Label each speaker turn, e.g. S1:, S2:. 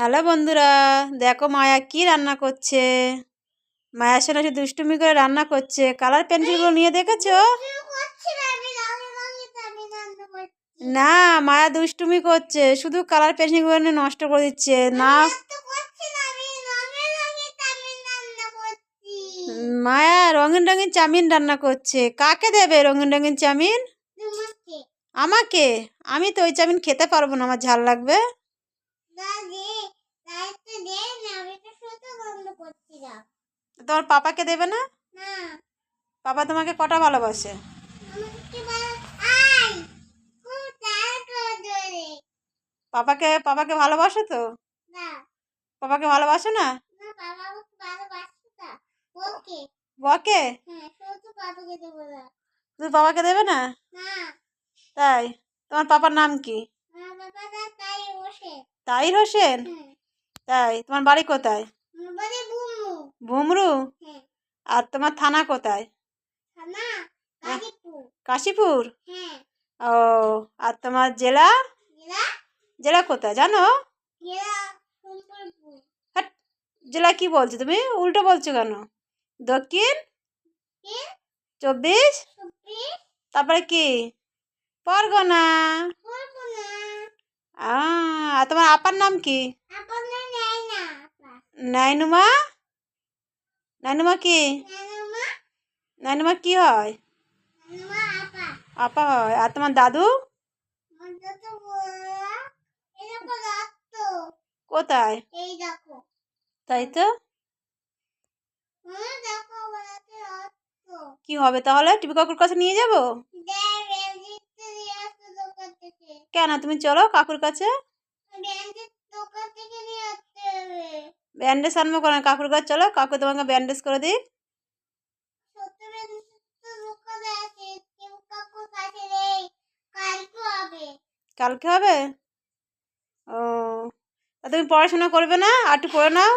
S1: Hello বন্ধুরা, দেখো মায়া কি রান্না করছে। মায়ার সাথে সে দুষ্টুমি করে রান্না করছে। কালার পেন্সিলগুলো নিয়ে দেখেছো? না, মায়া দুষ্টুমি করছে, শুধু কালার পেন্সিলগুলো নিয়ে নষ্ট করে দিচ্ছে। না, মায়া রঙিন রঙিন চাউমিন রান্না করছে। কাকে দেবে রঙিন রঙিন চাউমিন? আমাকে? আমি তো ওই চাউমিন খেতে পারবো না, আমার ঝাল লাগবে। তোমার পাপাকে দেবে না? পাপা তোমাকে কটা ভালোবাসে? পাপাকে ভালোবাসো তো? পাপাকে ভালোবাসো না? বকে? তুমি পাপাকে দেবে না? তাই? তোমার পাপার নাম কি? তাহির হোসেন? তাই? তোমার বাড়ি কোথায়? ভুমরু? আর তোমার থানা কোথায়? কাশীপুর? ও, আর তোমার জেলা? জেলা কোথায় জানো? হ্যাট, জেলা কি বলছো তুমি? উল্টো বলছো কেন? দক্ষিণ 24? তারপরে কি? পরগনা। আর তোমার আপার নাম কি? নাইনুমা? নাইনুমা কি? নাইনুমা কি হয়? আপা হয়। আর তোমার দাদু? কোথায়? তাই তো। কি হবে তাহলে? টিপু কাকুর কাছে নিয়ে যাব? কেন, তুমি চলো কাকুর কাছে। ব্যান্ডেজ আনবো কেন? কাকুর কাছে চলো, কাকু তোমাকে ব্যান্ডেজ করে দিই। কালকে হবে? ও, তা তুমি পড়াশোনা করবে না? আর একটু পড়ে নাও।